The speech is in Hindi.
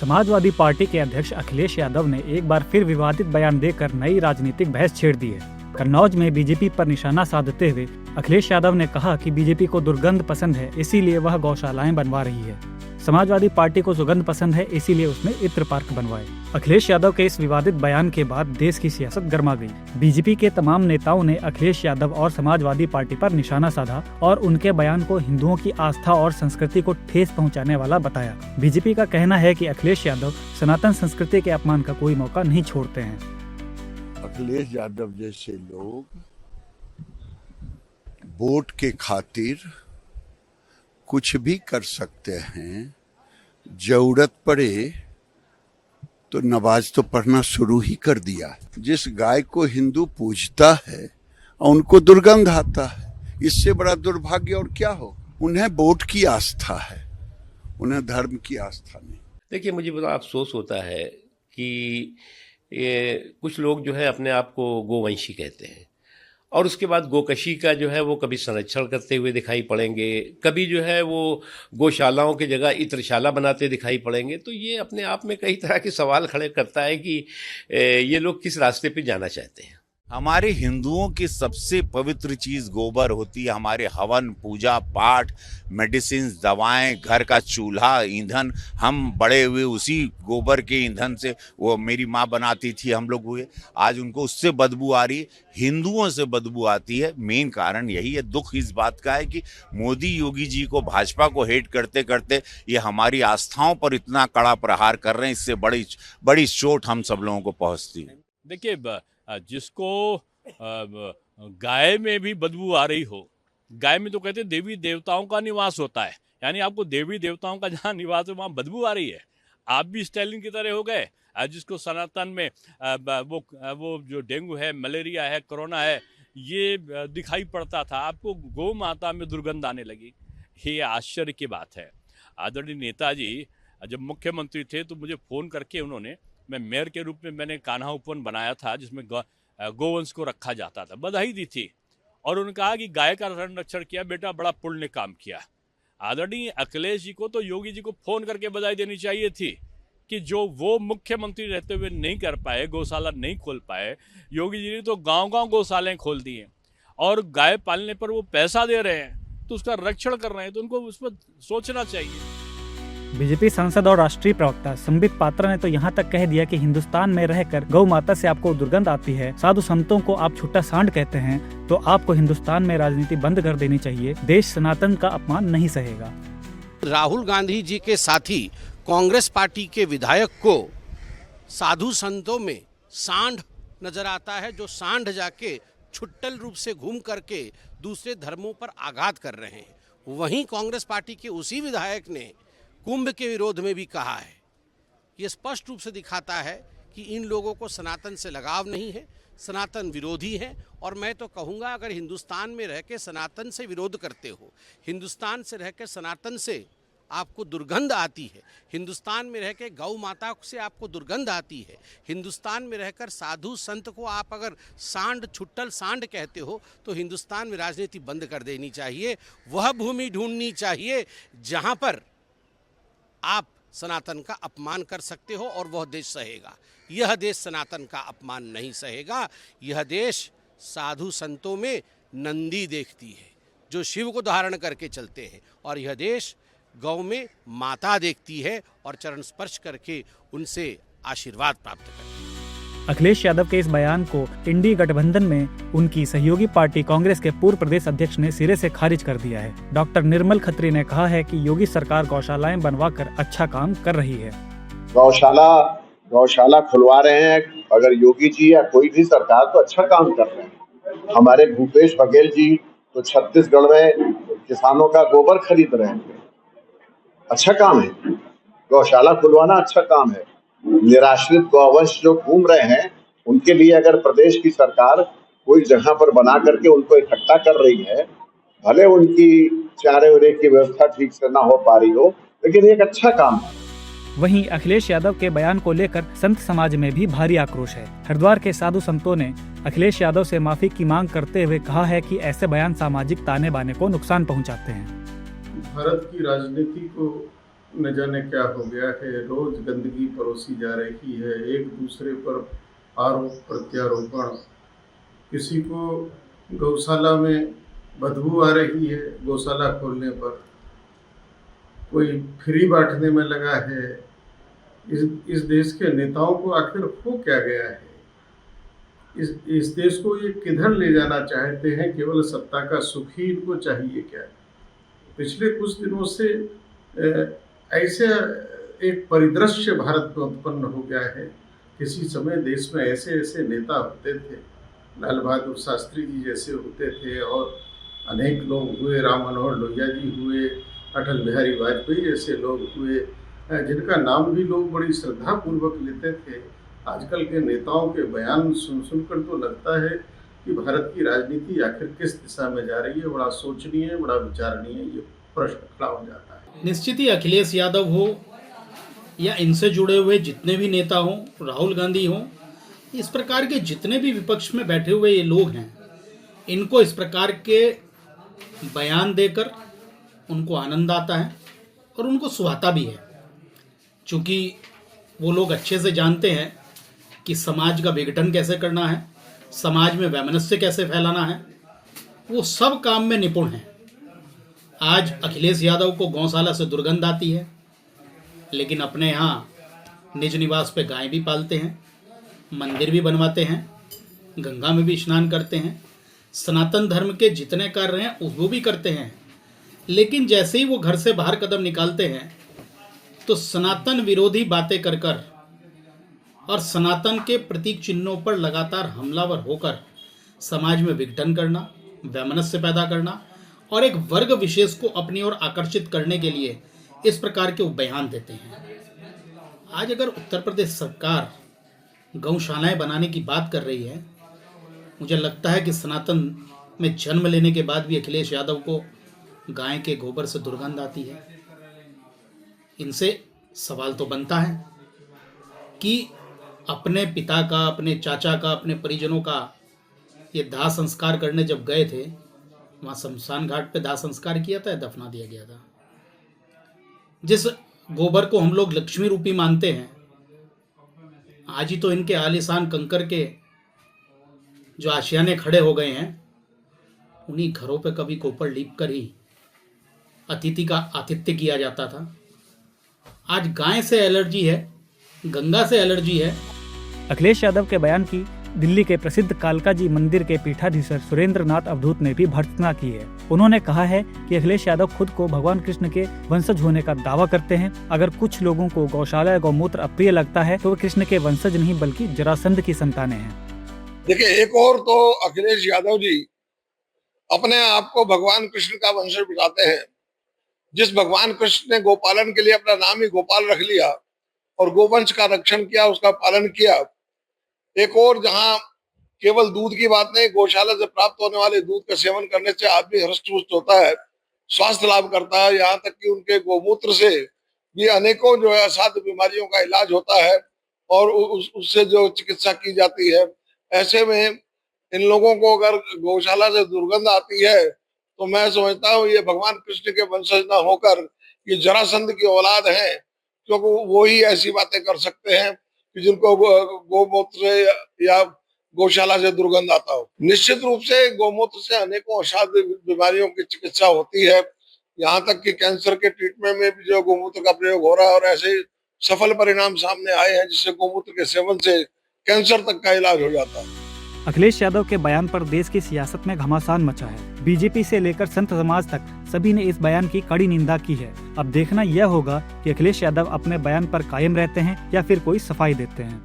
समाजवादी पार्टी के अध्यक्ष अखिलेश यादव ने एक बार फिर विवादित बयान देकर नई राजनीतिक बहस छेड़ दी है। कन्नौज में बीजेपी पर निशाना साधते हुए अखिलेश यादव ने कहा कि बीजेपी को दुर्गंध पसंद है, इसीलिए वह गौशालाएं बनवा रही है। समाजवादी पार्टी को सुगंध पसंद है, इसीलिए उसने इत्र पार्क बनवाए। अखिलेश यादव के इस विवादित बयान के बाद देश की सियासत गर्मा गई। बीजेपी के तमाम नेताओं ने अखिलेश यादव और समाजवादी पार्टी पर निशाना साधा और उनके बयान को हिंदुओं की आस्था और संस्कृति को ठेस पहुंचाने वाला बताया। बीजेपी का कहना है कि अखिलेश यादव सनातन संस्कृति के अपमान का कोई मौका नहीं छोड़ते हैं। अखिलेश यादव जैसे लोग वोट के खातिर कुछ भी कर सकते हैं, जरूरत पड़े तो नमाज तो पढ़ना शुरू ही कर दिया। जिस गाय को हिंदू पूजता है और उनको दुर्गंध आता है, इससे बड़ा दुर्भाग्य और क्या हो। उन्हें वोट की आस्था है, उन्हें धर्म की आस्था नहीं। देखिए, मुझे बड़ा अफसोस होता है कि ये कुछ लोग जो है अपने आप को गोवंशी कहते हैं और उसके बाद गोकशी का जो है वो कभी संरक्षण करते हुए दिखाई पड़ेंगे, कभी जो है वो गौशालाओं की जगह इत्रशाला बनाते दिखाई पड़ेंगे। तो ये अपने आप में कई तरह के सवाल खड़े करता है कि ये लोग किस रास्ते पे जाना चाहते हैं। हमारे हिंदुओं की सबसे पवित्र चीज़ गोबर होती है। हमारे हवन, पूजा पाठ, मेडिसिन, दवाएं, घर का चूल्हा, ईंधन, हम बड़े हुए उसी गोबर के ईंधन से। वो मेरी माँ बनाती थी, हम लोग हुए, आज उनको उससे बदबू आ रही है, हिंदुओं से बदबू आती है। मेन कारण यही है। दुख इस बात का है कि मोदी योगी जी को, भाजपा को हेट करते करते ये हमारी आस्थाओं पर इतना कड़ा प्रहार कर रहे हैं। इससे बड़ी चोट हम सब लोगों को पहुँचती है। देखिए, जिसको गाय में भी बदबू आ रही हो, गाय में तो कहते हैं देवी देवताओं का निवास होता है, यानी आपको देवी देवताओं का जहाँ निवास है वहाँ बदबू आ रही है। आप भी स्टालिन की तरह हो गए, जिसको सनातन में वो जो डेंगू है, मलेरिया है, कोरोना है, ये दिखाई पड़ता था, आपको गौ माता में दुर्गंध आने लगी। ये आश्चर्य की बात है। आदरणीय नेताजी जब मुख्यमंत्री थे तो मुझे फ़ोन करके उन्होंने, मैं मेयर के रूप में मैंने कान्हा उपवन बनाया था जिसमें गोवंश को रखा जाता था, बधाई दी थी और उन्होंने कहा कि गाय का संरक्षण किया बेटा, बड़ा पुण्य काम किया। आदरणीय अखिलेश जी को तो योगी जी को फ़ोन करके बधाई देनी चाहिए थी कि जो वो मुख्यमंत्री रहते हुए नहीं कर पाए, गौशाला नहीं खोल पाए, योगी जी ने तो गांव-गांव गौशालाएं खोल दी हैं और गाय पालने पर वो पैसा दे रहे हैं तो उसका रक्षण कर रहे हैं, तो उनको उस पर सोचना चाहिए। बीजेपी सांसद और राष्ट्रीय प्रवक्ता संबित पात्रा ने तो यहाँ तक कह दिया कि हिंदुस्तान में रहकर गौ माता से आपको दुर्गंध आती है, साधु संतों को आप छुट्टा सांड कहते हैं, तो आपको हिंदुस्तान में राजनीति बंद कर देनी चाहिए। देश सनातन का अपमान नहीं सहेगा। राहुल गांधी जी के साथी कांग्रेस पार्टी के विधायक को साधु संतों में सांड नजर आता है, जो सांड जाके छुट्टल रूप से घूम करके दूसरे धर्मों पर आघात कर रहे हैं। वहीं कांग्रेस पार्टी के उसी विधायक ने कुंभ के विरोध में भी कहा है। ये स्पष्ट रूप से दिखाता है कि इन लोगों को सनातन से लगाव नहीं है, सनातन विरोधी है। और मैं तो कहूँगा, अगर हिंदुस्तान में रह के सनातन से विरोध करते हो, हिंदुस्तान से रह के सनातन से आपको दुर्गंध आती है, हिंदुस्तान में रह के गौ माता से आपको दुर्गंध आती है, हिंदुस्तान में रहकर साधु संत को आप अगर सांड, छुट्टल सांड कहते हो, तो हिंदुस्तान में राजनीति बंद कर देनी चाहिए। वह भूमि ढूंढनी चाहिए जहाँ पर आप सनातन का अपमान कर सकते हो और वह देश सहेगा। यह देश सनातन का अपमान नहीं सहेगा। यह देश साधु संतों में नंदी देखती है जो शिव को धारण करके चलते हैं, और यह देश गौ में माता देखती है और चरण स्पर्श करके उनसे आशीर्वाद प्राप्त करती है। अखिलेश यादव के इस बयान को इंडी गठबंधन में उनकी सहयोगी पार्टी कांग्रेस के पूर्व प्रदेश अध्यक्ष ने सिरे से खारिज कर दिया है। डॉक्टर निर्मल खत्री ने कहा है कि योगी सरकार गौशालाएं बनवाकर अच्छा काम कर रही है। गौशाला खुलवा रहे हैं, अगर योगी जी या कोई भी सरकार तो अच्छा काम कर रहे हैं। हमारे भूपेश बघेल जी तो छत्तीसगढ़ में किसानों का गोबर खरीद रहे हैं, अच्छा काम है। गौशाला खुलवाना अच्छा काम है। निराश्रित गौवंश जो घूम रहे हैं, उनके लिए अगर प्रदेश की सरकार कोई जगह पर बना करके उनको इकट्ठा कर रही है, भले उनकी चारे उरे की व्यवस्था ठीक से ना हो पा रही हो, लेकिन एक अच्छा काम है। वहीं अखिलेश यादव के बयान को लेकर संत समाज में भी भारी आक्रोश है। हरिद्वार के साधु संतों ने अखिलेश यादव से माफी की मांग करते हुए कहा है कि ऐसे बयान सामाजिक ताने बाने को नुकसान पहुंचाते हैं। भारत की राजनीति को न जाने क्या हो गया है। रोज गंदगी परोसी जा रही है, एक दूसरे पर आरोप प्रत्यारोपण। किसी को गौशाला में बदबू आ रही है गौशाला खोलने पर, कोई फ्री बांटने में लगा है। इस देश के नेताओं को आखिर हो क्या गया है? इस देश को ये किधर ले जाना चाहते हैं? केवल सत्ता का सुख ही इनको चाहिए क्या? पिछले कुछ दिनों से ऐसे एक परिदृश्य भारत में उत्पन्न हो गया है। किसी समय देश में ऐसे ऐसे नेता होते थे, लाल बहादुर शास्त्री जी जैसे होते थे, और अनेक लोग हुए, राम मनोहर लोहिया जी हुए, अटल बिहारी वाजपेयी जैसे लोग हुए, जिनका नाम भी लोग बड़ी श्रद्धापूर्वक लेते थे। आजकल के नेताओं के बयान सुनकर तो लगता है कि भारत की राजनीति आखिर किस दिशा में जा रही है। बड़ा सोचनीय, बड़ा विचारणीय ये प्रश्न खड़ा हो जाता है। निश्चित ही अखिलेश यादव हो या इनसे जुड़े हुए जितने भी नेता हों, राहुल गांधी हों, इस प्रकार के जितने भी विपक्ष में बैठे हुए ये लोग हैं, इनको इस प्रकार के बयान देकर उनको आनंद आता है और उनको सुहाता भी है, क्योंकि वो लोग अच्छे से जानते हैं कि समाज का विघटन कैसे करना है, समाज में वैमनस्य कैसे फैलाना है। वो सब काम में निपुण हैं। आज अखिलेश यादव को गौशाला से दुर्गंध आती है, लेकिन अपने यहाँ निज निवास पे गाय भी पालते हैं, मंदिर भी बनवाते हैं, गंगा में भी स्नान करते हैं, सनातन धर्म के जितने कार्य हैं वो भी करते हैं। लेकिन जैसे ही वो घर से बाहर कदम निकालते हैं तो सनातन विरोधी बातें कर कर और सनातन के प्रतीक चिन्हों पर लगातार हमलावर होकर समाज में विघटन करना, वैमनस्य पैदा करना और एक वर्ग विशेष को अपनी ओर आकर्षित करने के लिए इस प्रकार के बयान देते हैं। आज अगर उत्तर प्रदेश सरकार गौशालाएं बनाने की बात कर रही है, मुझे लगता है कि सनातन में जन्म लेने के बाद भी अखिलेश यादव को गाय के गोबर से दुर्गंध आती है। इनसे सवाल तो बनता है कि अपने पिता का, अपने चाचा का, अपने परिजनों का ये दाह संस्कार करने जब गए थे, वहाँ शमशान घाट पे दाह संस्कार किया था या दफना दिया गया था? जिस गोबर को हम लोग लक्ष्मी रूपी मानते हैं, आज ही तो इनके आलीशान कंकर के जो आशियाने खड़े हो गए हैं, उन्हीं घरों पे कभी गोबर लीप कर ही अतिथि का आतिथ्य किया जाता था। आज गाय से एलर्जी है, गंगा से एलर्जी है। अखिलेश यादव के बयान की दिल्ली के प्रसिद्ध कालका जी मंदिर के पीठाधीश्वर सुरेंद्र नाथ अवधूत ने भी भर्त्सना की है। उन्होंने कहा है कि अखिलेश यादव खुद को भगवान कृष्ण के वंशज होने का दावा करते हैं। अगर कुछ लोगों को गौशाला या गौमूत्र अप्रिय लगता है तो वे कृष्ण के वंशज नहीं बल्कि जरासंध की संतानें हैं। देखिए, एक और तो अखिलेश यादव जी अपने आप को भगवान कृष्ण का वंशज बताते हैं। जिस भगवान कृष्ण ने गोपालन के लिए अपना नाम ही गोपाल रख लिया और गोवंश का रक्षण किया, उसका पालन किया। एक और जहां केवल दूध की बात नहीं, गौशाला से प्राप्त होने वाले दूध का सेवन करने से आदमी हृष्ट-पुष्ट होता है, स्वास्थ्य लाभ करता है। यहाँ तक कि उनके गोमूत्र से भी अनेकों जो है असाध्य बीमारियों का इलाज होता है और उससे जो चिकित्सा की जाती है। ऐसे में इन लोगों को अगर गौशाला से दुर्गंध आती है तो मैं समझता हूँ ये भगवान कृष्ण के वंशज न होकर ये जरासंध की औलाद है, क्योंकि वो ही ऐसी बातें कर सकते हैं कि जिनको गोमूत्र से या गौशाला से दुर्गंध आता हो। निश्चित रूप से गोमूत्र से अनेकों असाध्य बीमारियों की चिकित्सा होती है। यहाँ तक कि कैंसर के ट्रीटमेंट में भी जो गोमूत्र का प्रयोग हो रहा है और ऐसे सफल परिणाम सामने आए हैं जिससे गोमूत्र के सेवन से कैंसर तक का इलाज हो जाता है। अखिलेश यादव के बयान पर देश की सियासत में घमासान मचा है। बीजेपी से लेकर संत समाज तक सभी ने इस बयान की कड़ी निंदा की है। अब देखना यह होगा कि अखिलेश यादव अपने बयान पर कायम रहते हैं या फिर कोई सफाई देते हैं।